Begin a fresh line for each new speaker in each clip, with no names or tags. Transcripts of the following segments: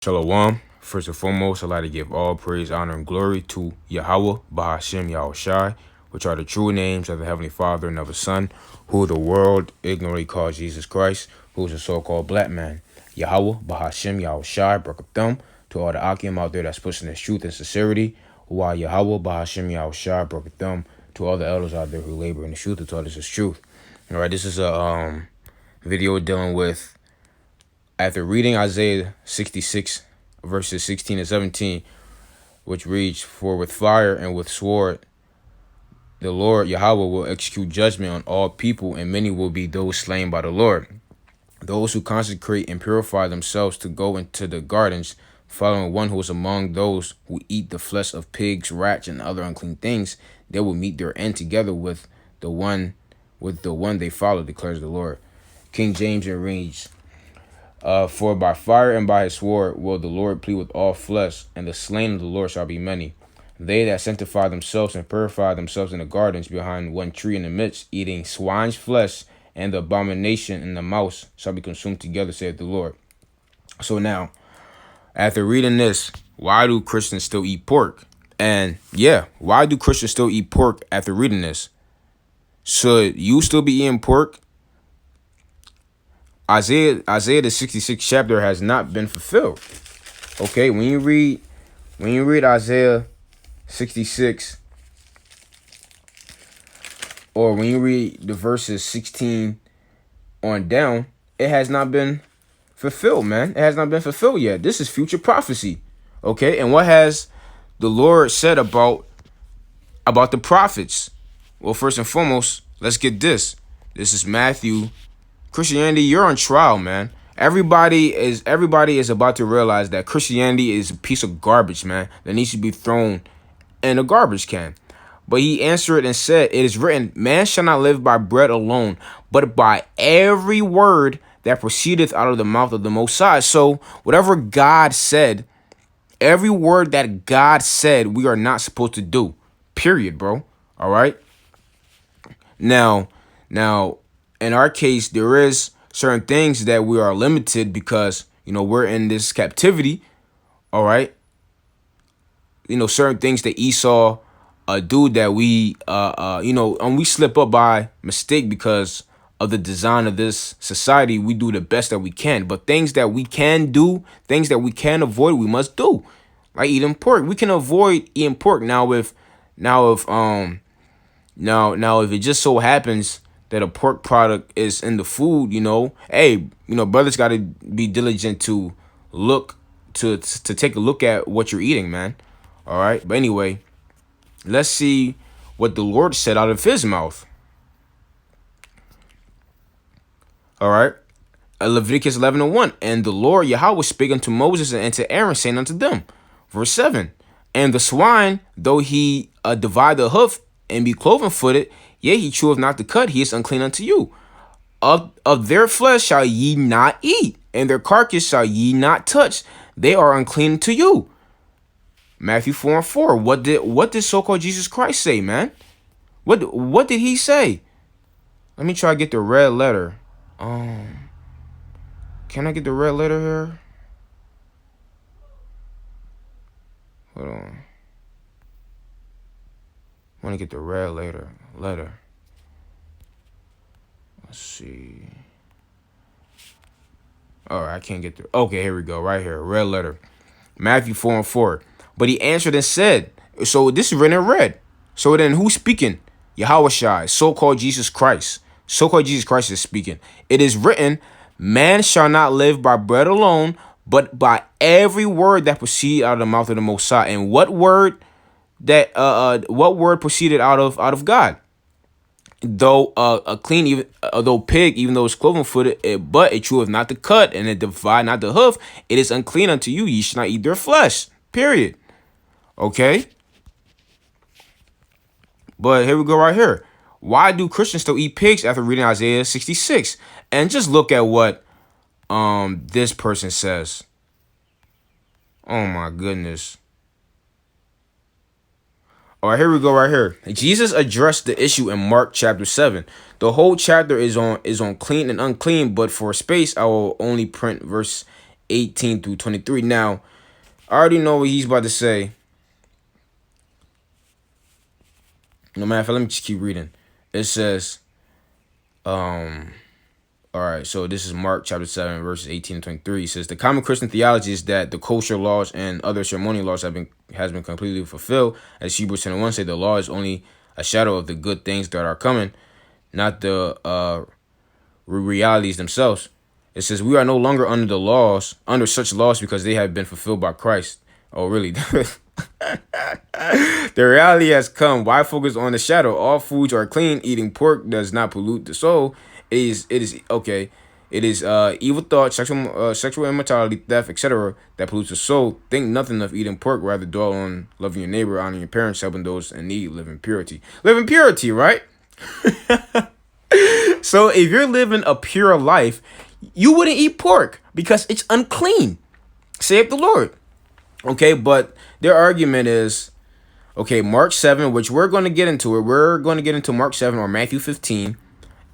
Shalom. First and foremost, I'd like to give all praise, honor, and glory to Yahweh, Bahashem, Yahushai, which are the true names of the Heavenly Father and of His Son, who the world ignorantly calls Jesus Christ, who is a so-called black man. Yahweh, Bahashem, Yahushai, Baruch to all the Akim out there that's pushing this truth and sincerity. While Yahweh, Bahashem, Yahushai, Baruch to all the elders out there who labor in the truth to tell us this truth. All right, this is a video dealing with after reading Isaiah 66, verses 16 and 17, which reads, "For with fire and with sword the Lord Yahweh will execute judgment on all people, and many will be those slain by the Lord. Those who consecrate and purify themselves to go into the gardens, following one who is among those who eat the flesh of pigs, rats, and other unclean things, they will meet their end together with the one they follow, declares the Lord." King James reads, "For by fire and by his sword will the Lord plead with all flesh, and the slain of the Lord shall be many. They that sanctify themselves and purify themselves in the gardens behind one tree in the midst, eating swine's flesh, and the abomination and the mouse shall be consumed together, saith the Lord." So now, after reading this, why do Christians still eat pork? And yeah, why do Christians still eat pork after reading this? Should you still be eating pork? Isaiah the 66th chapter has not been fulfilled. Okay, when you read Isaiah 66, or when you read the verses 16 on down, it has not been fulfilled, man. It has not been fulfilled yet. This is future prophecy. Okay, and what has the Lord said about the prophets? Well, first and foremost, let's get this. This is Matthew. Christianity, you're on trial, man. Everybody is about to realize that Christianity is a piece of garbage, man, that needs to be thrown in a garbage can. But he answered and said, "It is written, man shall not live by bread alone, but by every word that proceedeth out of the mouth of the Most High." So whatever God said, every word that God said, we are not supposed to do. Period, bro. All right. Now, in our case, there is certain things that we are limited because, we're in this captivity. All right. Certain things that Esau do that we, and we slip up by mistake because of the design of this society. We do the best that we can, but things that we can do, things that we can avoid, we must do. Like eating pork. We can avoid eating pork now if it just so happens that a pork product is in the food, brothers got to be diligent to take a look at what you're eating, man. All right. But anyway, let's see what the Lord said out of his mouth. All right. Leviticus 11:1. "And the Lord Yahweh spake unto Moses and to Aaron, saying unto them," verse 7, "And the swine, though he divide the hoof and be cloven footed, yea, he cheweth not the cud, he is unclean unto you. Of their flesh shall ye not eat, and their carcass shall ye not touch. They are unclean to you." Matthew 4:4. What did so-called Jesus Christ say, man? What did he say? Let me try to get the red letter. Can I get the red letter here? Hold on. I want to get the red letter. Let's see. All right, I can't get the. Okay, here we go. Right here, red letter. Matthew 4:4. "But he answered and said," so this is written in red. So then who's speaking? Yahushai, so-called Jesus Christ. So-called Jesus Christ is speaking. "It is written, man shall not live by bread alone, but by every word that proceeds out of the mouth of the Most High." And what word proceeded out of God? "Though though pig, even though it's cloven footed, but it cheweth not the cud, and it divide not the hoof, it is unclean unto you. Ye should not eat their flesh." Period. Okay. But here we go right here. Why do Christians still eat pigs after reading Isaiah 66? And just look at what this person says. Oh my goodness. All right, here we go right here. Jesus addressed the issue in Mark chapter 7. The whole chapter is on clean and unclean, but for space I will only print verse 18 through 23. Now, I already know what he's about to say. No matter of fact, let me just keep reading. It says, all right, so this is Mark chapter 7, verses 18 and 23. It says, the common Christian theology is that the kosher laws and other ceremonial laws has been completely fulfilled. As Hebrews 10:1 say, the law is only a shadow of the good things that are coming, not the realities themselves. It says, we are no longer under such laws because they have been fulfilled by Christ. Oh, really? The reality has come. Why focus on the shadow? All foods are clean. Eating pork does not pollute the soul. It is okay. It is evil thought, sexual immorality, theft, etc. that pollutes the soul. Think nothing of eating pork. Rather dwell on loving your neighbor, honoring your parents, helping those in need, live in purity. Live in purity, right? So if you're living a pure life, you wouldn't eat pork because it's unclean. Save the Lord. Okay, but their argument is, okay, Mark 7, which we're going to get into it. We're going to get into Mark 7 or Matthew 15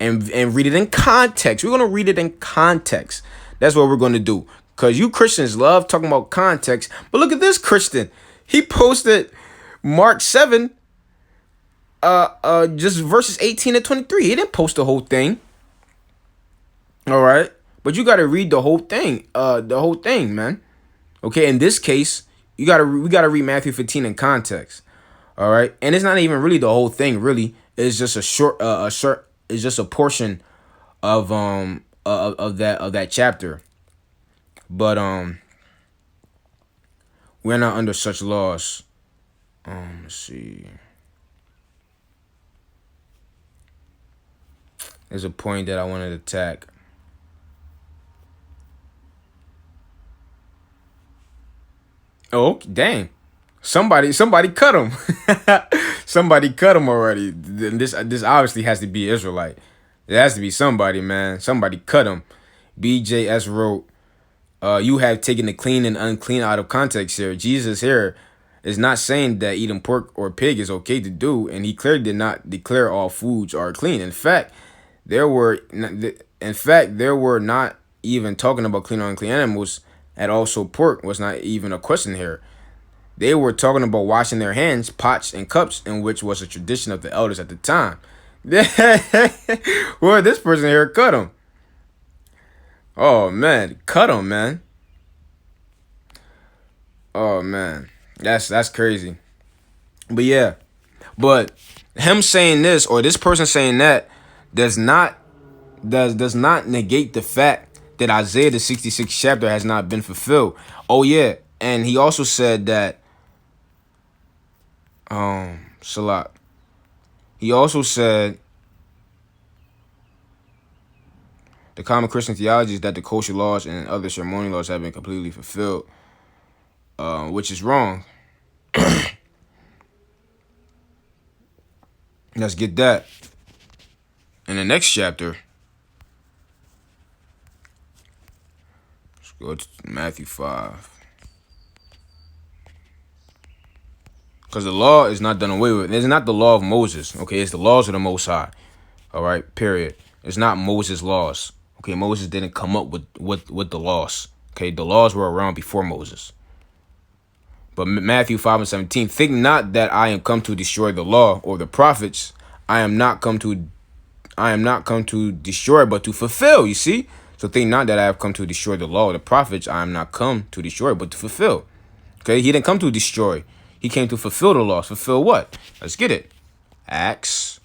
and read it in context. We're going to read it in context. That's what we're going to do. Because you Christians love talking about context. But look at this Christian. He posted Mark 7, just verses 18 to 23. He didn't post the whole thing. All right. But you got to read the whole thing. The whole thing, man. Okay, in this case, we gotta read Matthew 15 in context. All right, and it's not even really the whole thing. Really, it's just it's just a portion of that chapter. But we're not under such laws. Let's see. There's a point that I wanted to attack. Oh, dang. Somebody cut him. Somebody cut him already. This obviously has to be Israelite. It has to be somebody, man. Somebody cut him. BJS wrote, you have taken the clean and unclean out of context here. Jesus here is not saying that eating pork or pig is okay to do, and he clearly did not declare all foods are clean. In fact, there were not even talking about clean or unclean animals. And also pork was not even a question here. They were talking about washing their hands, pots, and cups, in which was a tradition of the elders at the time. Well, this person here cut him. Oh, man. Cut him, man. Oh, man. That's crazy. But, yeah. But him saying this or this person saying that does not negate the fact that Isaiah the 66th chapter has not been fulfilled. Oh yeah, and he also said that Salat. He also said the common Christian theology is that the kosher laws and other ceremonial laws have been completely fulfilled, which is wrong. Let's get that. In the next chapter, let's go to Matthew 5. Because the law is not done away with. It's not the law of Moses. Okay, it's the laws of the Most High. All right, period. It's not Moses' laws. Okay, Moses didn't come up with the laws. Okay, the laws were around before Moses. But Matthew 5:17, think not that I am come to destroy the law or the prophets. I am not come to destroy, but to fulfill. You see? So think not that I have come to destroy the law or the prophets. I am not come to destroy, but to fulfill. Okay, he didn't come to destroy. He came to fulfill the law. Fulfill what? Let's get it. Acts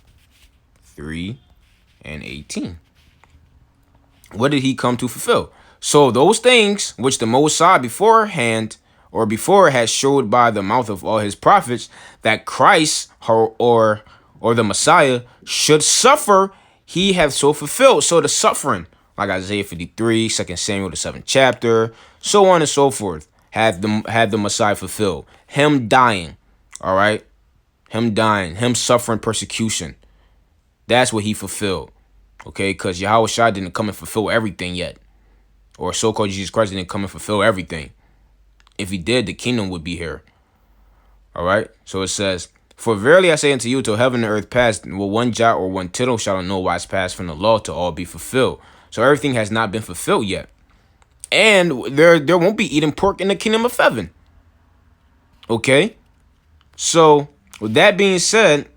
3:18. What did he come to fulfill? So those things which the Most High before had showed by the mouth of all his prophets, that Christ or the Messiah should suffer, he hath so fulfilled. So the suffering, like Isaiah 53, 2 Samuel the 7th chapter, so on and so forth, had the Messiah fulfilled. Him dying, all right? Him dying, him suffering persecution. That's what he fulfilled, okay? Because Yahweh Shai didn't come and fulfill everything yet. Or so-called Jesus Christ didn't come and fulfill everything. If he did, the kingdom would be here. All right? So it says, for verily I say unto you, till heaven and earth pass, will one jot or one tittle shall in no wise pass from the law to all be fulfilled. So everything has not been fulfilled yet. And there won't be eating pork in the kingdom of heaven. Okay? So, with that being said,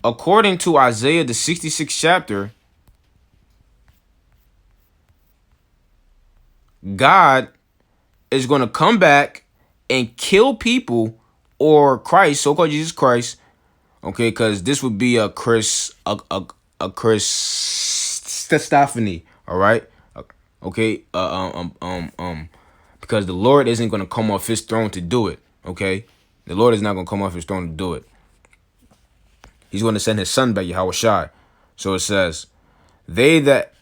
according to Isaiah, the 66th chapter, God is going to come back and kill people, or Christ, so-called Jesus Christ, okay, because this would be a Christophany, all right, okay, because the Lord isn't going to come off his throne to do it, okay, the Lord is not going to come off his throne to do it. He's going to send his son back, Yahweh Shai. So it says, they that,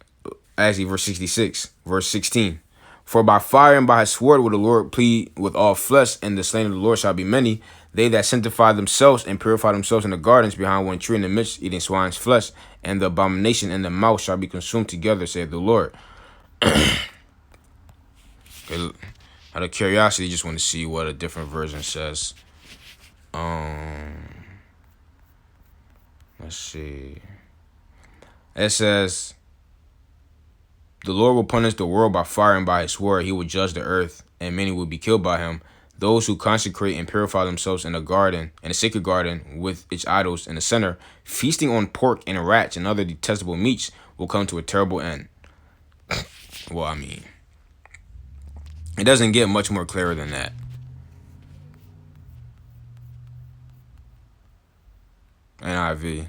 actually verse 66, verse 16, for by fire and by his sword will the Lord plead with all flesh, and the slain of the Lord shall be many. They that sanctify themselves and purify themselves in the gardens behind one tree in the midst, eating swine's flesh, and the abomination in the mouth shall be consumed together, saith the Lord. Out of curiosity, just want to see what a different version says. Let's see. It says, the Lord will punish the world by fire and by his sword. He will judge the earth, and many will be killed by him. Those who consecrate and purify themselves in the garden, in the sacred garden, with its idols in the center, feasting on pork and rats and other detestable meats, will come to a terrible end. Well, I mean, it doesn't get much more clear than that. NIV.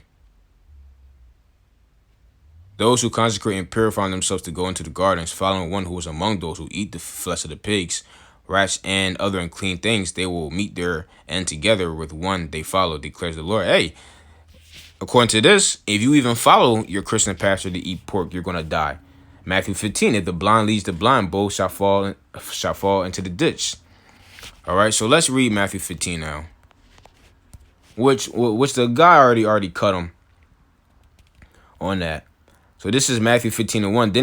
Those who consecrate and purify themselves to go into the gardens, following one who is among those who eat the flesh of the pigs, rats, and other unclean things, they will meet their end together with one they follow, declares the Lord. Hey, according to this, if you even follow your Christian pastor to eat pork, you're going to die. Matthew 15, if the blind leads the blind, both shall fall into the ditch. All right, so let's read Matthew 15 now. Which the guy already cut him on that. So this is Matthew 15:1.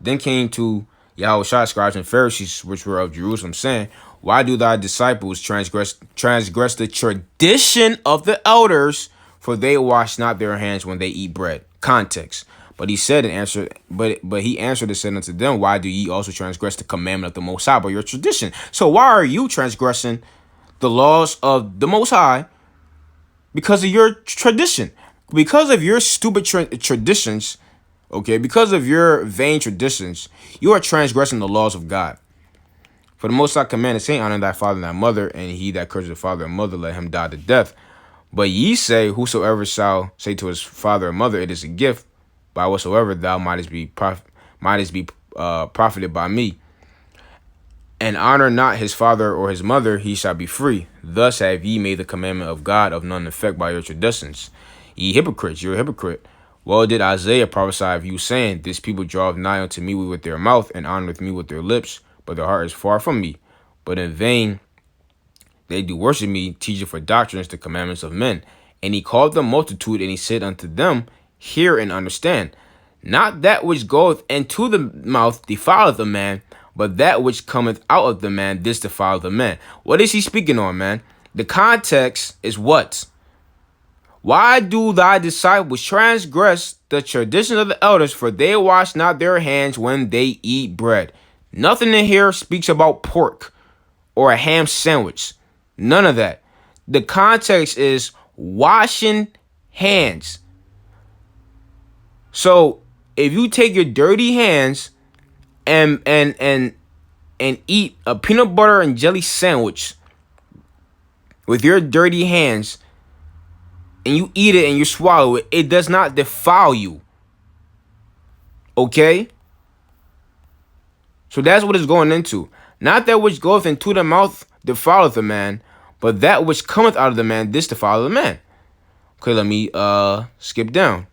Then came to Yahweh Shai, scribes and Pharisees, which were of Jerusalem, saying, why do thy disciples transgress the tradition of the elders? For they wash not their hands when they eat bread. Context. But he said and answered, but he answered and said unto them, why do ye also transgress the commandment of the Most High by your tradition? So why are you transgressing the laws of the Most High? Because of your tradition. Because of your stupid traditions. Okay, because of your vain traditions, you are transgressing the laws of God. For the Most High commanded, saying, honor thy father and thy mother, and he that curses the father and mother, let him die to death. But ye say, whosoever shall say to his father or mother, it is a gift, by whatsoever thou mightest be profited by me, and honor not his father or his mother, he shall be free. Thus have ye made the commandment of God of none effect by your traditions. Ye hypocrites, you're a hypocrite. Well did Isaiah prophesy of you, saying, this people draweth nigh unto me with their mouth, and honoreth me with their lips, but their heart is far from me. But in vain they do worship me, teaching for doctrines the commandments of men. And he called the multitude, and he said unto them, hear and understand. Not that which goeth into the mouth defileth a man, but that which cometh out of the man, this defileth a man. What is he speaking on, man? The context is what? Why do thy disciples transgress the tradition of the elders, for they wash not their hands when they eat bread? Nothing in here speaks about pork or a ham sandwich. None of that. The context is washing hands. So if you take your dirty hands and eat a peanut butter and jelly sandwich with your dirty hands, and you eat it and you swallow it, it does not defile you. Okay? So that's what it's going into. Not that which goeth into the mouth defileth a man, but that which cometh out of the man, this defileth a man. Okay, let me skip down.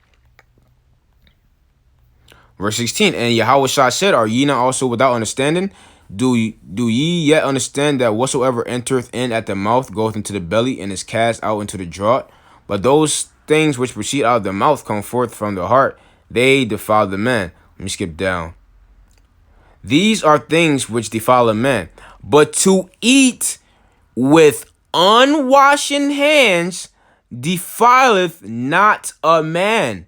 Verse 16, and Yahweh Shai said, are ye not also without understanding? Do ye yet understand that whatsoever entereth in at the mouth goeth into the belly, and is cast out into the draught? But those things which proceed out of the mouth come forth from the heart, they defile the man. Let me skip down. These are things which defile a man, but to eat with unwashen hands defileth not a man.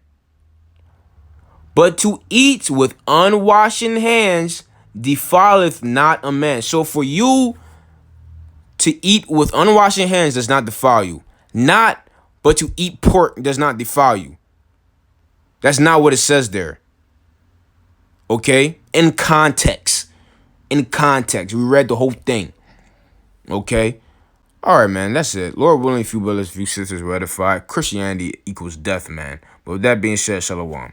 But to eat with unwashen hands defileth not a man. So for you to eat with unwashed hands does not defile you. But to eat pork does not defile you. That's not what it says there. Okay? In context. In context. We read the whole thing. Okay? All right, man. That's it. Lord willing, few brothers, few sisters were edified. Christianity equals death, man. But with that being said, shalom.